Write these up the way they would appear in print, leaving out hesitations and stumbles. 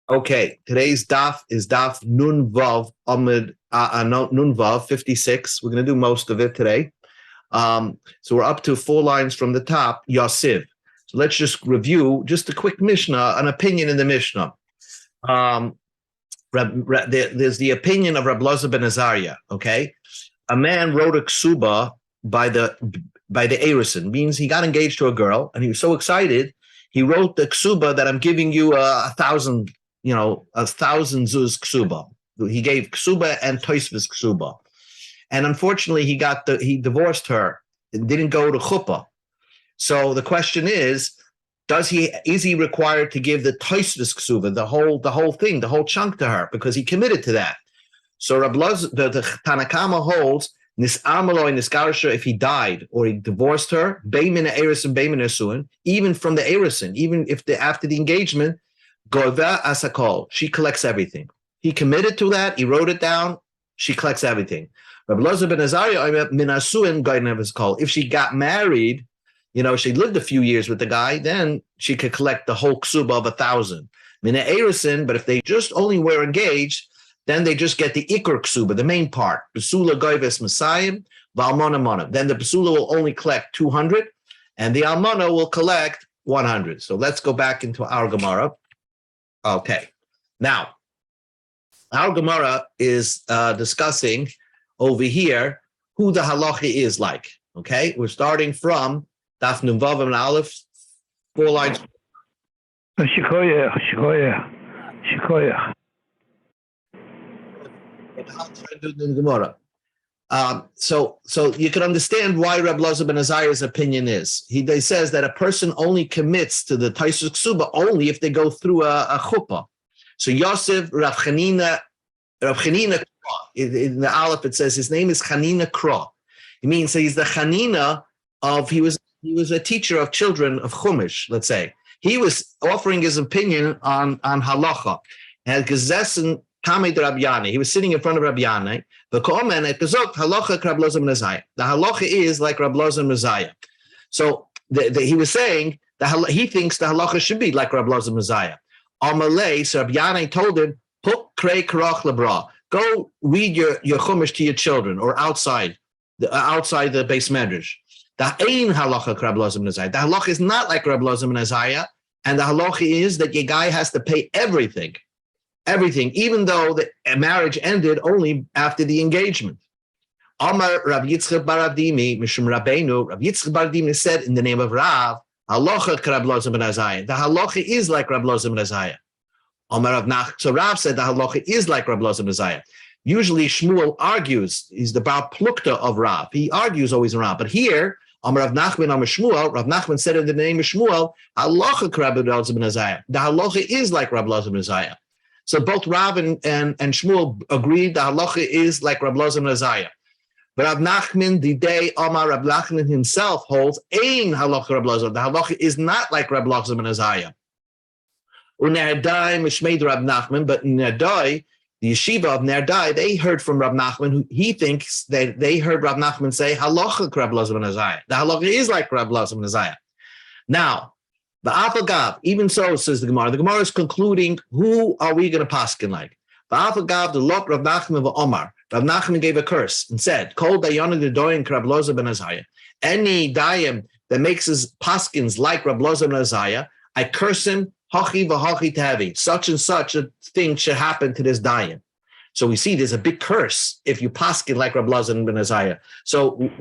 Okay, today's daf is daf Nun Vav Amid Nun Vav 56. We're going to do most of it today. So we're up to 4 lines from the top. Yasiv. So let's just review just a quick Mishnah, an opinion in the Mishnah. There's the opinion of Rab Loza ben Azariah. Okay, a man wrote a ksuba by the Erison, means he got engaged to a girl, and he was so excited. He wrote the ksuba that I'm giving you 1,000. 1,000 zuz ksuba. He gave ksuba and toisvis ksuba, and unfortunately, he divorced her and didn't go to chuppah. So the question is he required to give the toisvis ksuba, the whole thing, the whole chunk to her, because he committed to that? So Rab Loza, the Tanakama holds nis'amalo nisgarsha, if he died or he divorced her, beimin erison beimin esuin, even from the erison, even if after the engagement. Gova asakol, she collects everything. He committed to that. He wrote it down. She collects everything. Rabbi Loza ben Azariah minasuin goynev call. If she got married, she lived a few years with the guy, then she could collect the whole ksuba of 1,000. Mina erison, but if they just only were engaged, then they just get the ikr ksuba, the main part. Besula goyves masayim v'almona mona. Then the besula will only collect 200, and the almona will collect 100. So let's go back into our Gemara. Okay, now our Gemara is discussing over here who the halacha is like. Okay, we're starting from Daf Nun Vav and Aleph, 4 lines. Shikoya. So you can understand why Rab Loza ben Azariah's opinion is. He says that a person only commits to the Taisus Ksuba only if they go through a chuppah. So Yosef Rav Chanina in the Aleph, it says his name is Chanina Kra. It means he's the Chanina of, he was a teacher of children of Chumash, let's say. He was offering his opinion on halacha. And gesessen Kamei de Rabbi Yanai. He was sitting in front of Rabbi Yanai. The halacha is like Rab Loza ben Azariah. So he was saying that he thinks the halacha should be like Rab Loza ben Azariah. Amalei, so Rabbi Yanai told him, "Put krei karach lebra. Go read your chumash to your children, or outside the base medrash. The ain halacha Rab Loza ben Azariah. The halacha is not like Rab Loza ben Azariah, and the halacha is that your guy has to pay everything, even though the marriage ended only after the engagement." Amar Rav Yitzchak bar Avdimi, Mishum Rabbeinu, Rav Yitzchak bar Avdimi said in the name of Rav, halacha Rab Loza ben Azariah. The halacha is like Rab Loza ben Azariah. Amar Rav Nach, so Rav said the halacha is like Rab Loza ben Azariah. Usually Shmuel argues, he's the Bar Plukta of Rav. He argues always in Rav. But here, Amar Rav Nachman, Amar Shmuel, Rav Nachman said in the name of Shmuel, halacha Rab Loza ben Azariah. The halacha is like Rab Loza ben Azariah. So both Rav and Shmuel agreed the halacha is like Rab Loza ben Azariah. But Rav Nachman, the day Amar Rav Nachman himself holds, ain halacha Rab Loza. The halacha is not like Rab Loza ben Azariah. Unerdai mishmeid Rab Nachman, but Nerdai, the yeshiva of Nerdai, they heard from Rab Nachman, who he thinks that they heard Rab Nachman say halacha Rab Loza ben Azariah. The halacha is like Rab Loza ben Azariah. Now, the Afagav, even so, says the Gemara. The Gemara is concluding, who are we going to paskin like? The Afagav, the Lot Rav Nachman of Omar. Rav Nachman gave a curse and said, Kol Dayana the Doyin Rab Loza ben Azariah. Any Dayim that makes his paskins like Rab Loza ben Azariah, I curse him, hachi v'hachi tavi. Such and such a thing should happen to this Dayim. So we see there's a big curse if you paskin like Rab Loza ben Azariah. So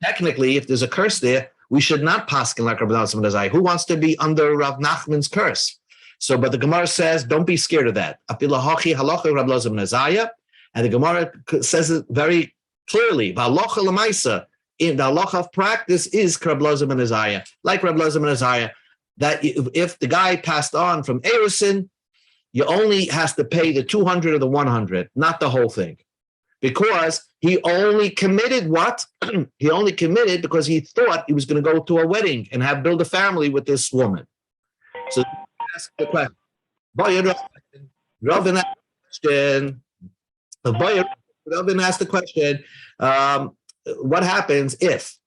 technically, if there's a curse there, we should not paskin like Rab Loza ben Azariah. Who wants to be under Rav Nachman's curse? So, but the Gemara says, don't be scared of that. Apilahachi halacha Rab Loza ben Azariah, and the Gemara says it very clearly. V'halacha l'maisa, in the halacha of practice is Rab Loza ben Azariah, like Rab Loza ben Azariah, that if the guy passed on from Erison, you only has to pay the 200 or the 100, not the whole thing. Because he only committed what? He only committed because he thought he was going to go to a wedding and build a family with this woman. So ask the question. Ravin asked the question, what happens if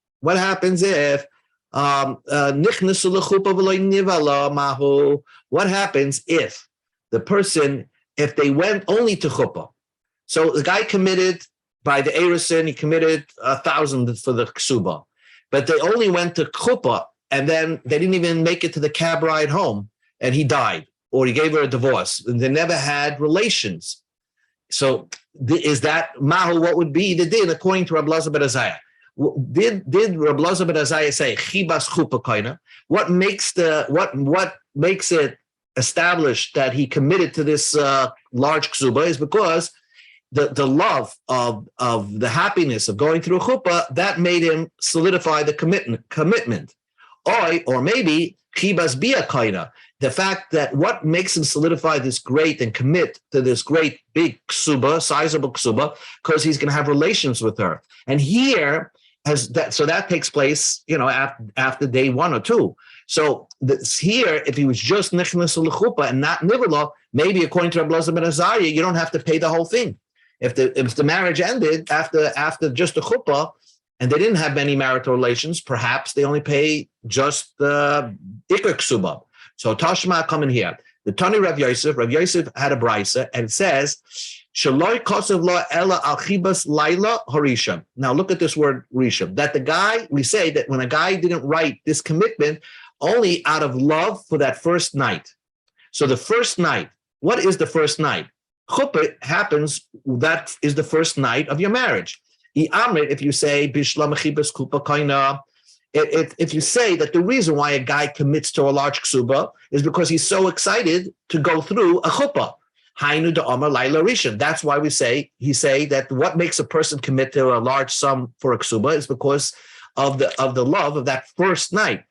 the the person, if they went only to chuppah. So the guy committed by the Erison, he committed 1,000 for the ksuba, but they only went to chuppah, and then they didn't even make it to the cab ride home, and he died, or he gave her a divorce, and they never had relations. So is that mahu? What would be the din according to Rab Elazar ben Azariah? Did Rab Elazar ben Azariah say chibas chuppah kaina? What makes it established that he committed to this large ksuba is because the love of the happiness of going through a chuppah that made him solidify the commitment. Or maybe chibas bia kaina. The fact that what makes him solidify this great and commit to this great big ksuba, sizable ksuba, because he's going to have relations with her. And here, that takes place, after day 1 or 2. So here, if he was just nichnas l'chuppah and not nivela, maybe according to Rab Elazar ben Azariah, you don't have to pay the whole thing. If the marriage ended after just the chuppah, and they didn't have many marital relations, perhaps they only pay just the ikar ksuba. So Tashma come in here. The Tani Rav Yosef had a brisa, and it says, Shaloi kosev lo ela al chibas laila harisham. Now look at this word risham. That the guy, we say that when a guy didn't write this commitment, only out of love for that first night. So the first night, what is the first night? Chuppah happens, that is the first night of your marriage. If you say, Bishlam chibas kupa kaina, if you say that the reason why a guy commits to a large ksuba is because he's so excited to go through a chuppah. Hainu de Omar Laila Rishon. That's why he say that what makes a person commit to a large sum for a ksuba is because of the love of that first night.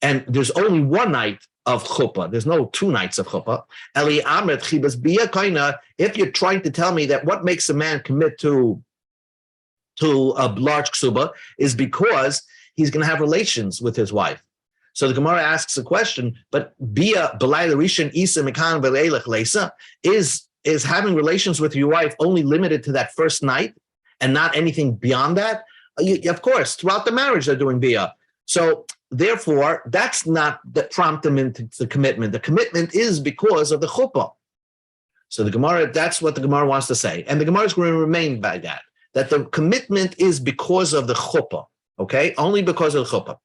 And there's only one night of chuppah. There's no 2 nights of chuppah. Eli Amrit Chibas Bia Kaina. If you're trying to tell me that what makes a man commit to a large ksuba is because he's going to have relations with his wife. So the Gemara asks a question, but Bia Belayla Rishon Isa Mekan Ve'elech Leisa, is having relations with your wife only limited to that first night and not anything beyond that? Of course, throughout the marriage they're doing Bia. So therefore, that's not the prompt them into the commitment. The commitment is because of the chuppah. So the Gemara, that's what the Gemara wants to say. And the Gemara is going to remain by that the commitment is because of the chuppah. Okay, only because of the chuppah.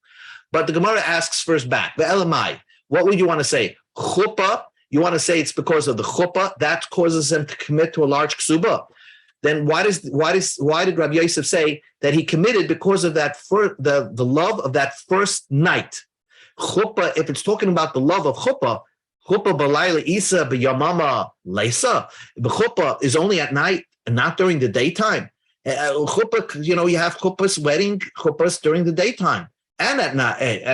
But the Gemara asks first back, the elamai, what would you want to say? Chuppah, you want to say it's because of the chuppah, that causes him to commit to a large ksuba. Then why did Rabbi Yosef say that he committed because of that the love of that first night? Chuppah, if it's talking about the love of chuppah b'layla isa b'yamama leisa, the chuppah is only at night and not during the daytime. Chuppah, you have chuppahs, wedding chuppahs during the daytime and at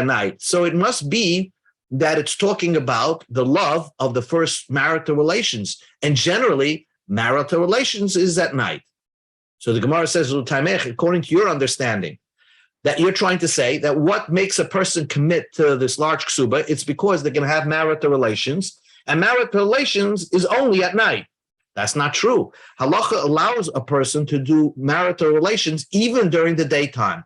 night. So it must be that it's talking about the love of the first marital relations. And generally, marital relations is at night. So the Gemara says, according to your understanding, that you're trying to say that what makes a person commit to this large ksuba, it's because they're going to have marital relations, and marital relations is only at night. That's not true. Halacha allows a person to do marital relations even during the daytime.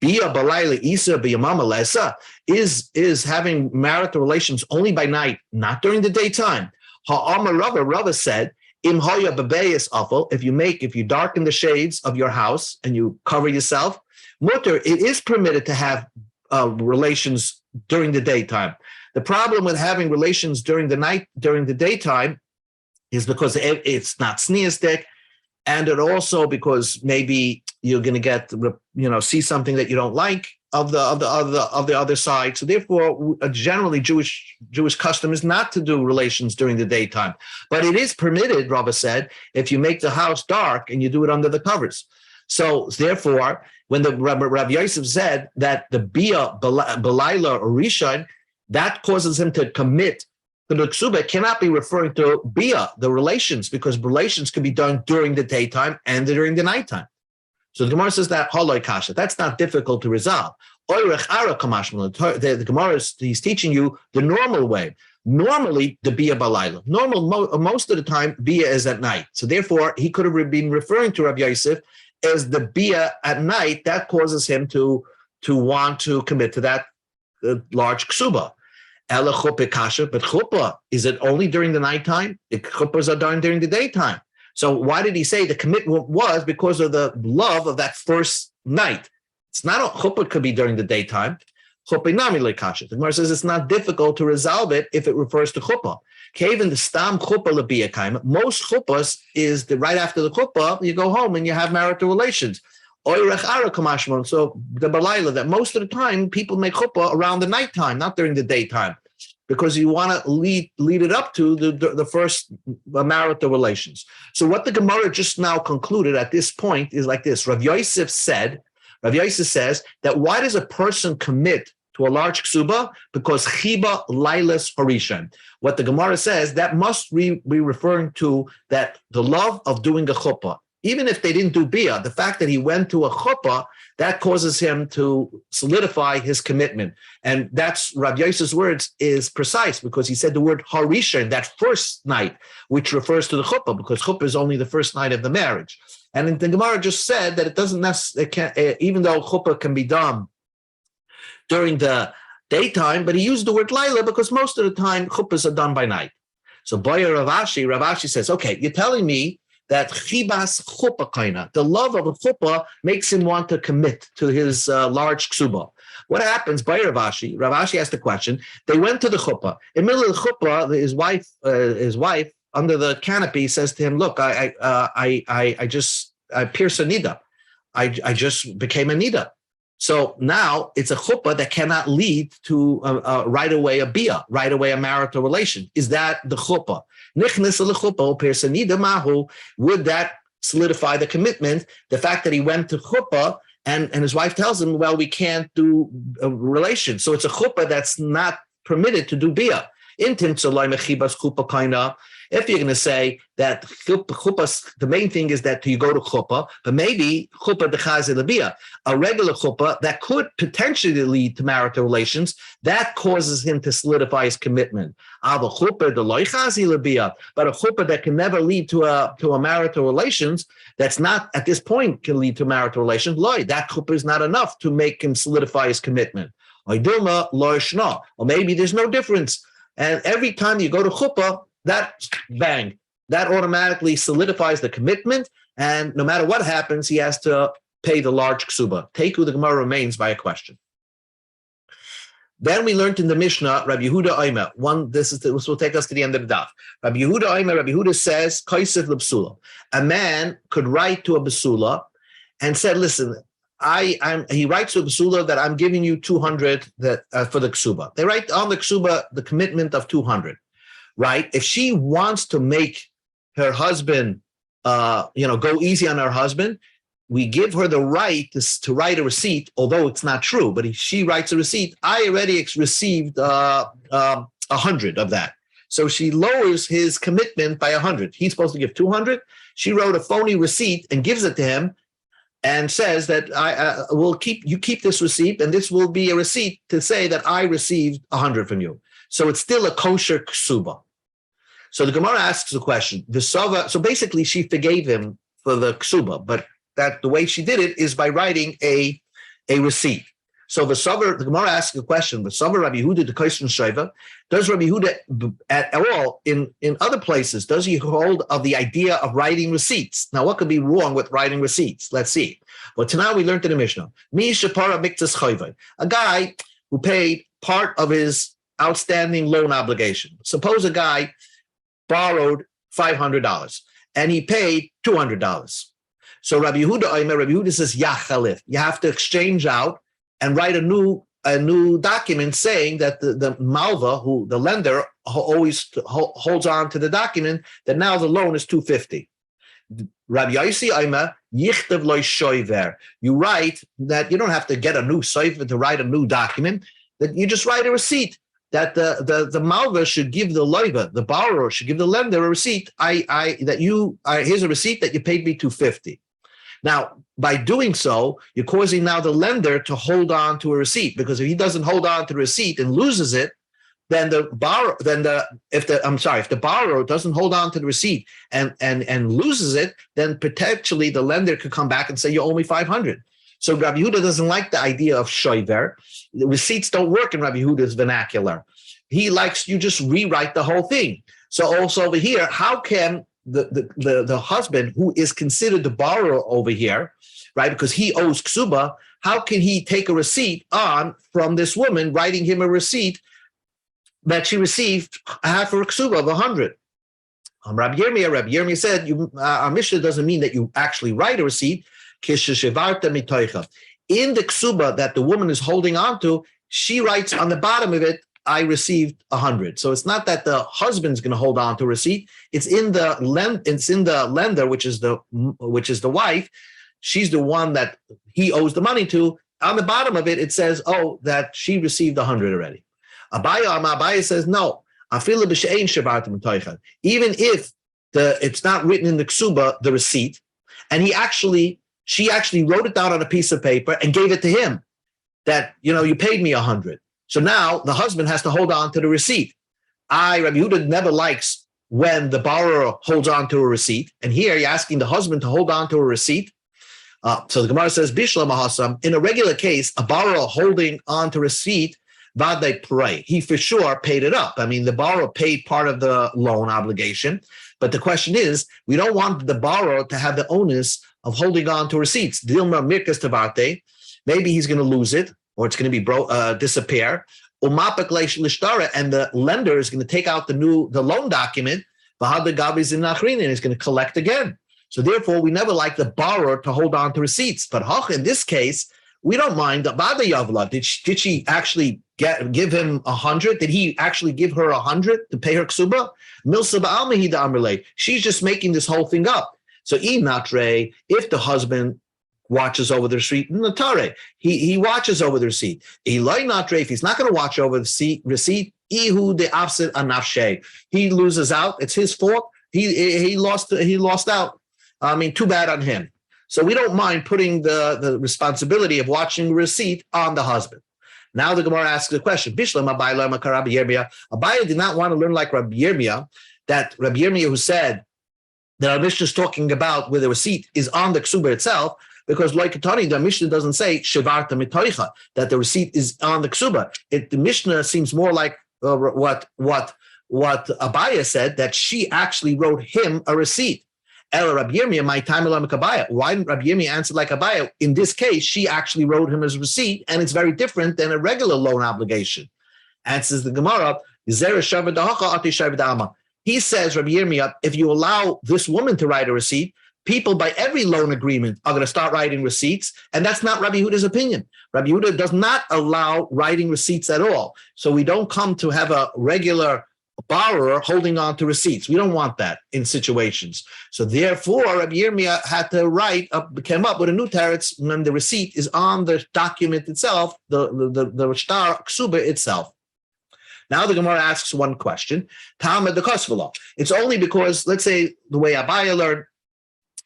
Bia balayla isa biyamama lesa is having marital relations only by night, not during the daytime. Ha'amar Rava said, Im hoya bebeis awful, if you darken the shades of your house and you cover yourself, mutter, it is permitted to have relations during the daytime. The problem with having relations during the daytime is because it's not sneistic, and it also because maybe you're going to get see something that you don't like of the other side. So therefore, generally Jewish custom is not to do relations during the daytime, but it is permitted. Rabbi said, if you make the house dark and you do it under the covers. So therefore, when the Rabbi Yosef said that the bia belayla or rishon, that causes him to commit to the ksuba, cannot be referring to bia, the relations, because relations can be done during the daytime and during the nighttime. So the Gemara says that haloi kasha, that's not difficult to resolve. The Gemara he's teaching you the normal way. Normally, the bia balayla. Most of the time, bia is at night. So therefore, he could have been referring to Rabbi Yosef as the bia at night. That causes him to want to commit to that large ksuba. Ela chuppah kasha, but chuppah, is it only during the nighttime? Chuppahs are done during the daytime. So why did he say the commitment was because of the love of that first night? It's not a chuppah could be during the daytime. Chuppah nami lekasha. The Gemara says it's not difficult to resolve it if it refers to chuppah. Kaven the stam chuppah lebiyakaim. Most chuppahs is the right after the chuppah, you go home and you have marital relations. So the balayla that most of the time people make chuppah around the nighttime, not during the daytime, because you want to lead it up to the first marital relations. So what the Gemara just now concluded at this point is like this. Rav Yosef says that why does a person commit to a large ksuba? Because chiba lailas harishan. What the Gemara says, that must be referring to that the love of doing a chuppah. Even if they didn't do bia, the fact that he went to a chuppah, that causes him to solidify his commitment. And that's Rav Yosef's words is precise because he said the word harishan, that first night, which refers to the chuppah, because chuppah is only the first night of the marriage. And the Gemara just said that it doesn't necessarily, even though chuppah can be done during the daytime, but he used the word laila because most of the time chuppahs are done by night. So Boyer Rav Ashi says, okay, you're telling me that chibas chuppah kaina, the love of a chuppah makes him want to commit to his large ksuba. What happens? By Rav Ashi asked the question. They went to the chuppah. In the middle of the chuppah, his wife under the canopy says to him, "Look, I pierced a nida. I just became a nida. So now it's a chuppah that cannot lead to right away a bia, right away a marital relation. Is that the chuppah? Would that solidify the commitment? The fact that he went to chuppah and his wife tells him, well, we can't do a relation. So it's a chuppah that's not permitted to do bia. If you're going to say that chuppah, the main thing is that you go to chuppah, but maybe chuppah dechazi lebia, a regular chuppah that could potentially lead to marital relations, that causes him to solidify his commitment. But a chuppah that can never lead to a marital relations, that's not at this point can lead to marital relations. That chuppah is not enough to make him solidify his commitment. Or maybe there's no difference, and every time you go to chuppah, that bang, that automatically solidifies the commitment, and no matter what happens, he has to pay the large ksuba. Teiku, the Gemara remains by a question. Then we learned in the Mishnah, Rabbi Yehuda Omer. This will take us to the end of the daf. Rabbi Yehuda Omer, Rabbi Yehuda says, Kaisef lebsula. A man could write to a basula and said, listen, he writes to a basula that I'm giving you 200 for the ksuba. They write on the ksuba the commitment of 200. Right? If she wants to make her husband, go easy on her husband, we give her the right to write a receipt, although it's not true. But if she writes a receipt, I already received 100 of that. So she lowers his commitment by 100. He's supposed to give 200. She wrote a phony receipt and gives it to him and says that I will keep this receipt, and this will be a receipt to say that I received 100 from you. So it's still a kosher ksuba. So the Gemara asks the question, so basically she forgave him for the ksuba, but that the way she did it is by writing a receipt. So the Gemara asks the question, Rabbi Yehuda the Kaisen Shaiva, does Rabbi Yehuda at all in other places, does he hold of the idea of writing receipts? Now, what could be wrong with writing receipts? Let's see. Well, tonight we learned in the Mishnah, a guy who paid part of his outstanding loan obligation. Suppose a guy borrowed $500 and he paid $200. So Rabbi Yehuda says, Yachalif, you have to exchange out and write a new document saying that the malva, who the lender always holds on to the document, that now the loan is $250. Rabbi Yossi Aimer, Yichtav loy shoiver. You write that you don't have to get a new soiver to write a new document, that you just write a receipt. That the malva should give the loiva, the borrower should give the lender a receipt. Here's a receipt that you paid me $250. Now, by doing so, you're causing now the lender to hold on to a receipt, because if he doesn't hold on to the receipt and loses it, then if the borrower doesn't hold on to the receipt and loses it, then potentially the lender could come back and say you owe me $500. So Rabbi Yehuda doesn't like the idea of shoiver. The receipts don't work in Rabbi Yehuda's vernacular. he likes you just rewrite the whole thing. So also over here, how can the husband, who is considered the borrower over here, right, because he owes ksuba, how can he take a receipt on from this woman, writing him a receipt that she received half her ksuba of 100? Rabbi Yirmiyah said, our Mishnah doesn't mean that you actually write a receipt. In the ksuba that the woman is holding on to, she writes on the bottom of it, I received 100. So it's not that the husband's going to hold on to a receipt. It's in the lender, which is the wife. She's the one that he owes the money to. On the bottom of it, it says, oh, that she received 100 already. Abaya says, no. Even if it's not written in the ksuba, the receipt, and she actually wrote it down on a piece of paper and gave it to him, that, you paid me 100. So now the husband has to hold on to the receipt. Rabbi Yehuda never likes when the borrower holds on to a receipt. And here you're asking the husband to hold on to a receipt. So the Gemara says, Bishla Mahasam, in a regular case, a borrower holding on to a receipt, he for sure paid it up. I mean, the borrower paid part of the loan obligation. But the question is, we don't want the borrower to have the onus of holding on to receipts. Dilma Mirkas Tavarte, maybe he's going to lose it, or it's going to be disappear. And the lender is going to take out the loan document, and is going to collect again. So therefore, we never like the borrower to hold on to receipts. But in this case, we don't mind. Did she actually give him 100? Did he actually give her 100 to pay her ksuba? She's just making this whole thing up. So if the husband watches over the receipt, he watches over the receipt. If he's not going to watch over the receipt, he loses out. It's his fault. He lost out. I mean, too bad on him. So we don't mind putting the responsibility of watching the receipt on the husband. Now the Gemara asks the question, Abaya did not want to learn like Rabbi Yirmiyah, that Rabbi Yirmiyah who said that our Mishnah is talking about where the receipt is on the ksuba itself, because like Katani, the Mishnah doesn't say shevarta mitoicha, that the receipt is on the ksuba. The Mishnah seems more like what Abaya said, that she actually wrote him a receipt. Ela Rabbi Yirmiyah, my time Abaya. Why didn't Rabbi Yirmiyah answer like Abaya? In this case, she actually wrote him his receipt, and it's very different than a regular loan obligation. Answers the Gemara, he says, Rabbi Yirmiyah, if you allow this woman to write a receipt, people by every loan agreement are going to start writing receipts, and that's not Rabbi Yehuda's opinion. Rabbi Yehuda does not allow writing receipts at all. So we don't come to have a regular borrower holding on to receipts. We don't want that in situations. So therefore, Rabbi Yirmiyah had to came up with a new teretz when the receipt is on the document itself, the shtar ksuba itself. Now the Gemara asks one question. Talmud the Kesubos. It's only because, let's say, the way Abaya learned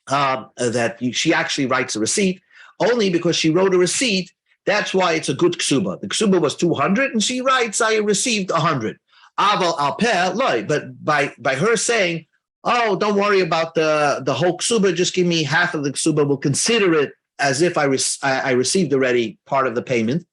that she actually writes a receipt, only because she wrote a receipt, that's why it's a good ksuba. The ksuba was 200, and she writes, I received 100. Aval al peh loy, but by her saying, oh, don't worry about the whole ksuba, just give me half of the ksuba, we'll consider it as if I received already part of the payment.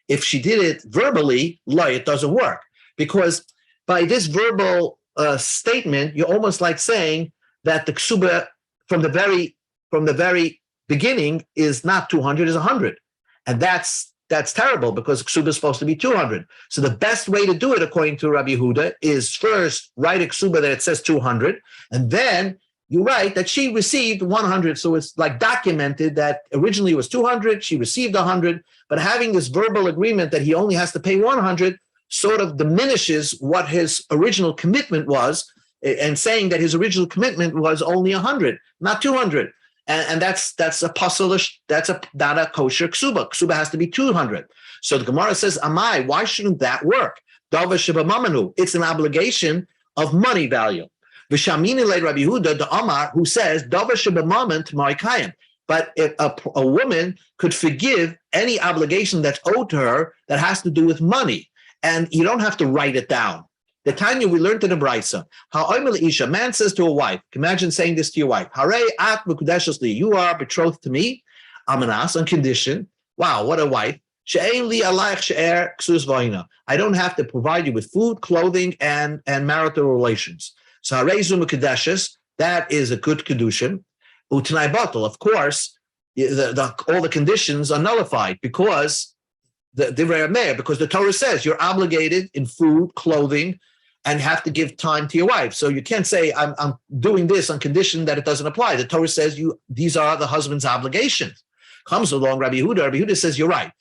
If she did it verbally, loy, it doesn't work, because by this verbal statement, you're almost like saying that the ksuba from the very beginning is not 200, is 100, and that's terrible, because ksuba is supposed to be 200. So the best way to do it, according to Rabbi Yehuda, is first write a ksuba that it says 200, and then you write that she received 100. So it's like documented that originally it was 200, she received 100, but having this verbal agreement that he only has to pay 100 sort of diminishes what his original commitment was, and saying that his original commitment was only 100, not 200. And that's a pasalish, that's not a kosher ksuba. Ksuba has to be 200. So the Gemara says, Amai, why shouldn't that work? It's an obligation of money value. V'shamini le Rabbi Yehuda, the Amar, who says, but if a woman could forgive any obligation that's owed to her that has to do with money, and you don't have to write it down. The Tanya, we learned in the Brisa, how a man says to a wife, imagine saying this to your wife, Hare at mekudeshesli, you are betrothed to me, amanas, on condition. Wow, what a wife. I don't have to provide you with food, clothing, and marital relations. So that is a good kedushin. Utanai batal, of course, all the conditions are nullified because the Torah says you're obligated in food, clothing, and have to give time to your wife. So you can't say I'm doing this on condition that it doesn't apply. The Torah says these are the husband's obligations. Comes along Rabbi Yehuda. Rabbi Yehuda says you're right.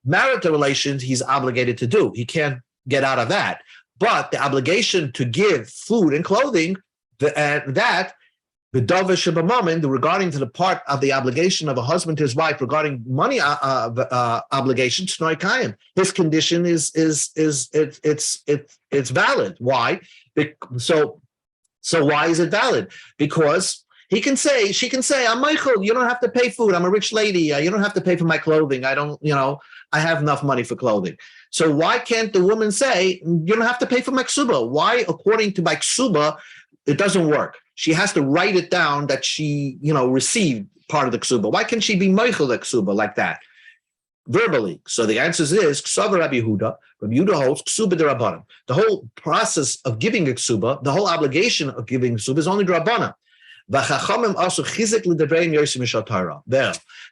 Marital relations he's obligated to do. He can't get out of that. But the obligation to give food and clothing, regarding to the part of the obligation of a husband to his wife regarding money obligations, his condition is valid. Why? So why is it valid? Because she can say, I'm Michael, you don't have to pay food. I'm a rich lady. You don't have to pay for my clothing. I have enough money for clothing. So why can't the woman say, you don't have to pay for my ksuba? Why, according to my ksuba, it doesn't work? She has to write it down that she, received part of the ksuba. Why can't she be Michael the ksuba like that? Verbally. So the answer is, Ksavar Rabbi Yehuda. Rabbi Yehuda holds ksuba d'Rabbanan. The whole process of giving a ksuba, the whole obligation of giving ksuba is only d'Rabbanan. The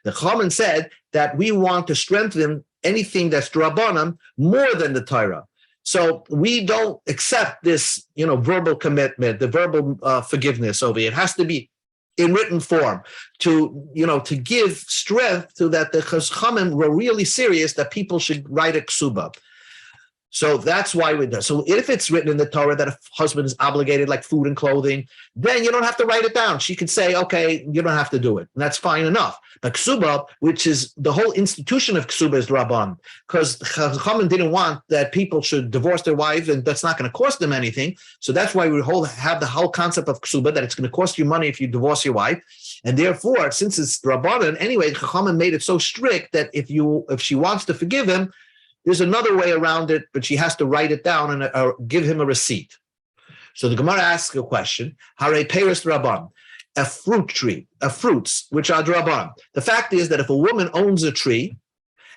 Chachamim said that we want to strengthen anything that's D'Rabbanan more than the Torah. So we don't accept this, verbal commitment, the verbal forgiveness over it. It has to be in written form to give strength to that. The Chachamim were really serious that people should write a ksuba. So that's why we do. So if it's written in the Torah that a husband is obligated like food and clothing, then you don't have to write it down. She could say, okay, you don't have to do it. And that's fine enough. But ksuba, which is the whole institution of ksuba, is Rabban, because Chachamim didn't want that people should divorce their wives, and that's not going to cost them anything. So that's why we have the whole concept of ksuba, that it's going to cost you money if you divorce your wife. And therefore, since it's Rabbanan, anyway, Chachamim made it so strict that if she wants to forgive him, there's another way around it, but she has to write it down and give him a receipt. So the Gemara asks a question: Hare Peres Rabban, a fruit tree, fruits which are Rabban. The fact is that if a woman owns a tree,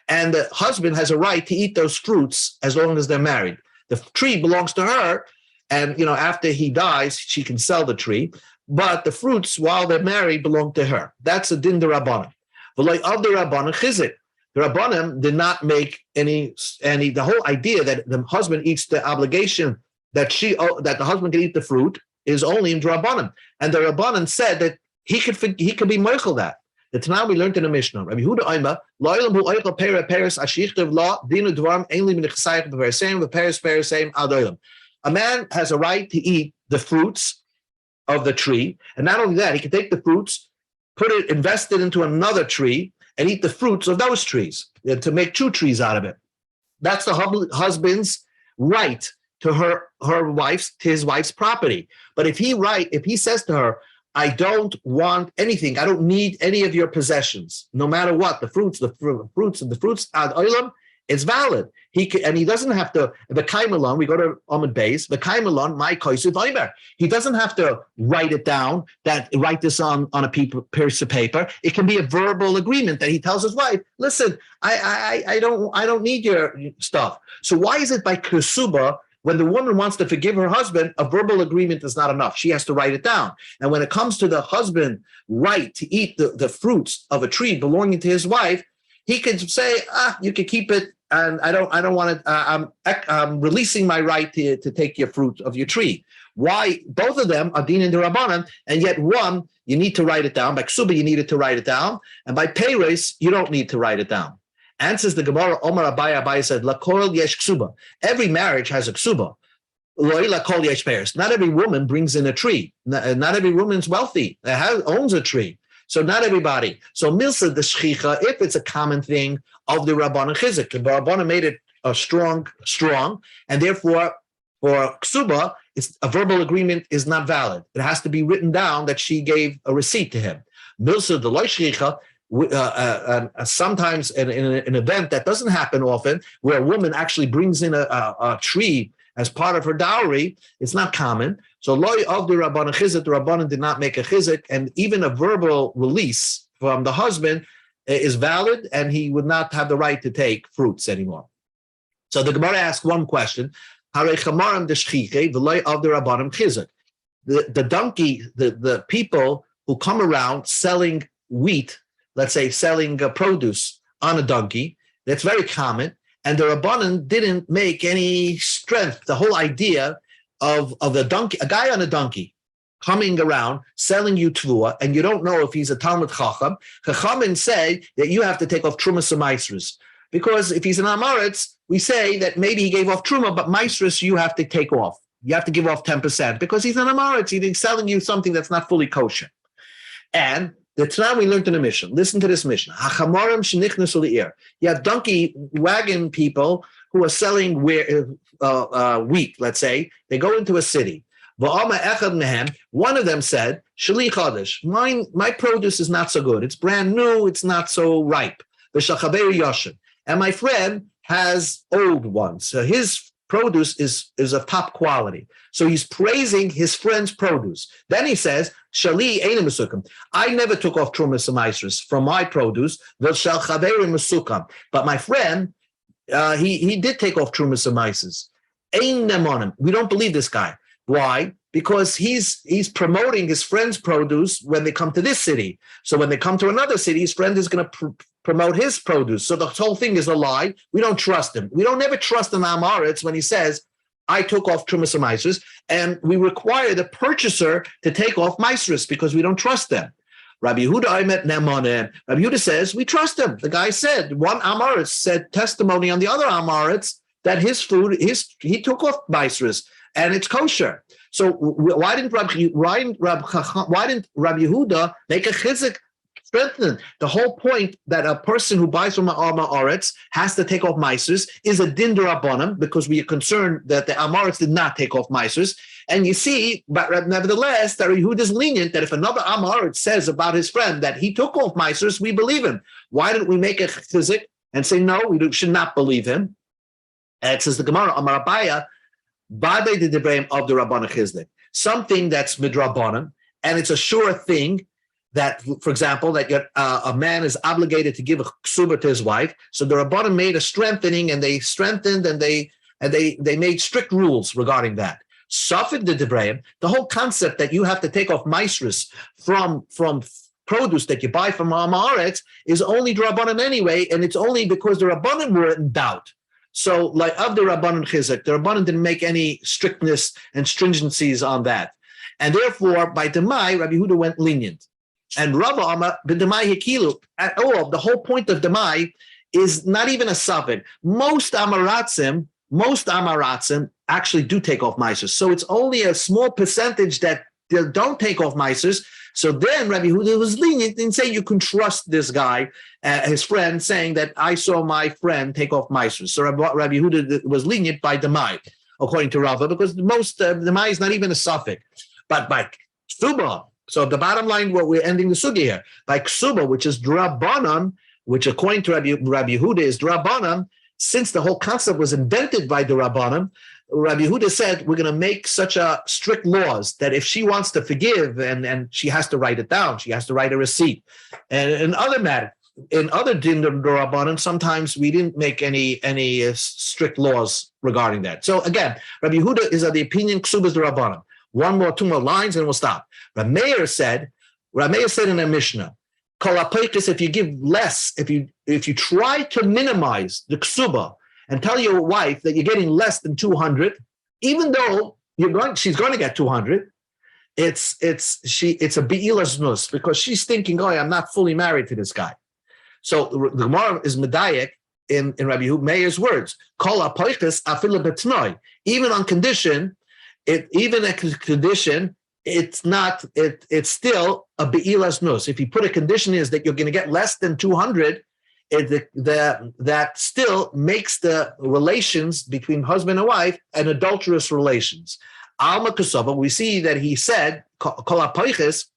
and the husband has a right to eat those fruits as long as they're married, the tree belongs to her, and after he dies, she can sell the tree. But the fruits, while they're married, belong to her. That's a din d'Rabbanan. V'lo of the Rabbanan chizik. The Rabbanim did not make any. The whole idea that the husband eats the obligation that the husband can eat the fruit is only in Rabbanim, and the Rabbanim said that he could be Michael that. The Tanakh we learned in the Mishnah. Rabbi Yehuda Oima lo'elam hu oichel peres ashichtav la dinu dvarim ainli min chesayich b'peresayim v'peresayim ad olam. A man has a right to eat the fruits of the tree, and not only that, he can take the fruits, invest it into another tree, and eat the fruits of those trees, to make two trees out of it. That's the husband's right to his wife's property. But if he says to her, I don't want anything, I don't need any of your possessions, no matter what, the fruits ad olam, it's valid. He doesn't have to, the kaimelon, we go to Amud Beis, the kaimelon, my koisiv oimer. He doesn't have to write it down, write this on a piece of paper. It can be a verbal agreement that he tells his wife, listen, I don't need your stuff. So why is it by kesuba, when the woman wants to forgive her husband, a verbal agreement is not enough? She has to write it down. And when it comes to the husband right to eat the fruits of a tree belonging to his wife, he could say, you can keep it, and I don't want it. I'm releasing my right to take your fruit of your tree. Why? Both of them are din in the Rabbanan, and yet one, you need to write it down. By ksuba, you needed to write it down. And by peres, you don't need to write it down. Answers the Gemara, Omar Abai said, Lakol yesh ksuba. Every marriage has a ksuba. Loi lakol yesh peres. Not every woman brings in a tree. Not every woman's wealthy, owns a tree. So not everybody. So milsa the shchicha, if it's a common thing of the Rabbanan chizik, the Rabbanan made it strong, and therefore for ksuba, a verbal agreement is not valid. It has to be written down that she gave a receipt to him. Milsa the loy shchicha, sometimes in an event that doesn't happen often, where a woman actually brings in a tree as part of her dowry, it's not common. So loy of the Rabbanan chizik, the Rabbanan did not make a chizik, and even a verbal release from the husband is valid, and he would not have the right to take fruits anymore. So the Gemara asks one question: the donkey, the people who come around selling wheat, let's say selling produce on a donkey, that's very common. And the Rabbanan didn't make any strength. The whole idea of the donkey, a guy on a donkey coming around selling you tvua, and you don't know if he's a Talmud Chacham. Chachamim say that you have to take off Trumas and Maisrus. Because if he's an Amaretz, we say that maybe he gave off Truma, but Maisrus you have to take off. You have to give off 10% because he's an Amaretz. He's selling you something that's not fully kosher. And the Tanah we learned in the Mishnah. Listen to this Mishnah. You have donkey wagon people who are selling wheat, let's say. They go into a city. One of them said, Shali Chodesh, my produce is not so good. It's brand new. It's not so ripe. And my friend has old ones. So his produce is of top quality. So he's praising his friend's produce. Then he says, Shali Eina Mesukam. I never took off Trumas and Maisrus from my produce, but my friend, he did take off Trumas and Maisrus. Ein Nemonim. We don't believe this guy. Why? Because he's promoting his friend's produce when they come to this city. So when they come to another city, his friend is going to promote his produce. So the whole thing is a lie. We don't trust him. We don't ever trust an Amaretz when he says, I took off Trumas and Maisrus, and we require the purchaser to take off Maisrus because we don't trust them. Rabbi Yehuda Aymet Nemonim. Rabbi Yehuda says, we trust him. The guy said, one Amaretz said testimony on the other Amaretz that his food, he took off Maisrus, and it's kosher. So why didn't Rabbi Yehuda make a chizik, strengthen? The whole point that a person who buys from an Amaretz has to take off Maisrus is a din d'Rabbanan, because we are concerned that the Amaretz did not take off Maisrus. And you see, but nevertheless, that Yehuda is lenient that if another Amaretz says about his friend that he took off Maisrus, we believe him. Why didn't we make a chizik and say, no, we should not believe him? And it says the Gemara, Amar Abaya, Bade de Debrahim of the Rabbanah Chizdik, something that's midrabanan, and it's a sure thing that, for example, that a man is obligated to give a ksuba to his wife. So the Rabbanah made a strengthening, and they strengthened, and they made strict rules regarding that. Safed de Debrahim, the whole concept that you have to take off maisrus from produce that you buy from Amaretz is only Rabbanan anyway, and it's only because the Rabbanan were in doubt. So, like of the Rabbanan Chizek, the Rabbanan didn't make any strictness and stringencies on that. And therefore, by Demai, Rabbi Yehuda went lenient. And Rava Amar, B'Demai Hikilu, at all, the whole point of Demai is not even a suffix. Most Amaratzim actually do take off Maisers. So it's only a small percentage that they don't take off Maisers. So then Rabbi Yehuda was lenient and say you can trust this guy, his friend, saying that I saw my friend take off Maisrus. So Rabbi Yehuda was lenient by Demai, according to Rava, because most Demai is not even a suffix. But by Ksuba, so the bottom line, what we're ending the sugi here, by Ksuba, which is Drabanan, which according to Rabbi Yehuda is Drabanan, since the whole concept was invented by the Rabbanan, Rabbi Yehuda said, we're going to make such a strict laws that if she wants to forgive, and she has to write it down, she has to write a receipt. And in other din Rabbanan, sometimes we didn't make any strict laws regarding that. So again, Rabbi Yehuda is of the opinion Ksubas the Rabbanan. Two more lines, and we'll stop. Rabbi Meir said in a Mishnah, if you give less, if you try to minimize the ksuba and tell your wife that you're getting less than 200, even though she's going to get 200, it's a be'ilas nus, because she's thinking, oh, I'm not fully married to this guy. So the Gemara is medayek in Rabbi Meir's words, kol apoiches afilu betnoi, even on condition, it's still a be'ilas nus. If you put a condition is that you're going to get less than 200, that still makes the relations between husband and wife an adulterous relations. Alma Kesubos, we see that he said, kol apoiches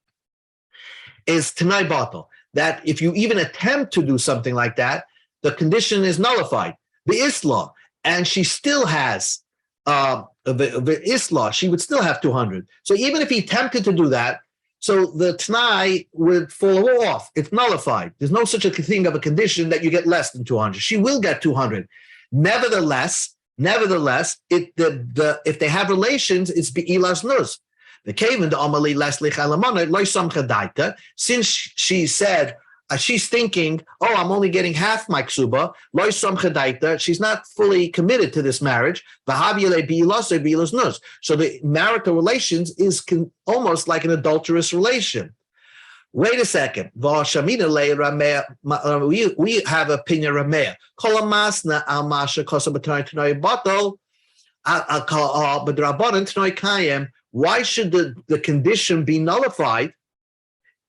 is tenai batal, that if you even attempt to do something like that, the condition is nullified. The Islah, and she still has the Islah, she would still have 200. So even if he attempted to do that, So the T'nai would fall off. It's nullified. There's no such a thing of a condition that you get less than 200. She will get 200. Nevertheless, if they have relations, it's be'ilas nuz. The kaven the amali lesli chalamana loy samcha daita. Since she said she's thinking, oh, I'm only getting half my ksuba. Loy samcha daita. She's not fully committed to this marriage. V'haviyale be'ilas or be'ilas nuz. So the marital relations is almost like an adulterous relation. Wait a second. We have opinion Ramea. Kolamasna almasha kosabatari bottle. Why should the condition be nullified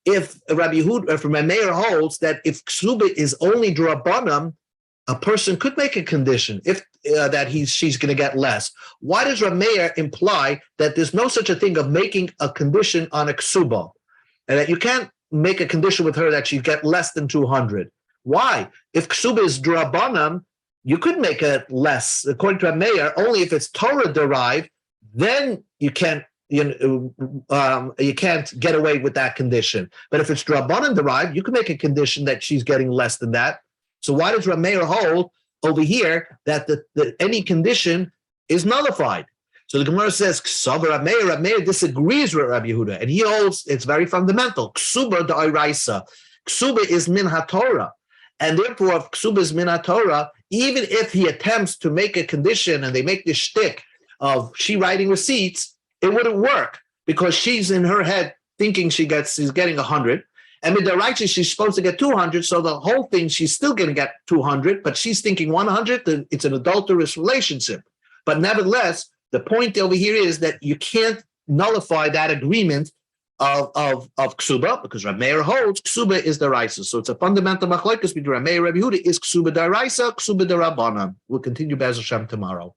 if Rabbi Yehuda, if Rameir holds that if ksuba is only drabanam, a person could make a condition if she's going to get less? Why does Rameir imply that there's no such a thing of making a condition on a ksuba, and that you can't make a condition with her that she'd get less than 200? Why? If ksuba is drabanam, you could make it less. According to Rameir, only if it's Torah derived, then you can't get away with that condition. But if it's drabanan derived, you can make a condition that she's getting less than that. So why does Rameir hold over here that any condition is nullified? So the Gemara says, Rameir disagrees with Rabbi Yehuda, and he holds it's very fundamental. Ksuba da'iraisa. Ksuba is min haTorah. And therefore, if ksuba is min haTorah, even if he attempts to make a condition and they make this shtick of she writing receipts, it wouldn't work because she's in her head thinking she's getting 100. And with the righteous, she's supposed to get 200. So the whole thing, she's still going to get 200, but she's thinking 100. Then it's an adulterous relationship. But nevertheless, the point over here is that you can't nullify that agreement of ksuba because Rameir holds ksuba is daraisa. So it's a fundamental machlokes between Rameir and Rabbi Yehuda. Is ksuba daraisa, ksuba darabana? We'll continue Be'ez Hashem tomorrow.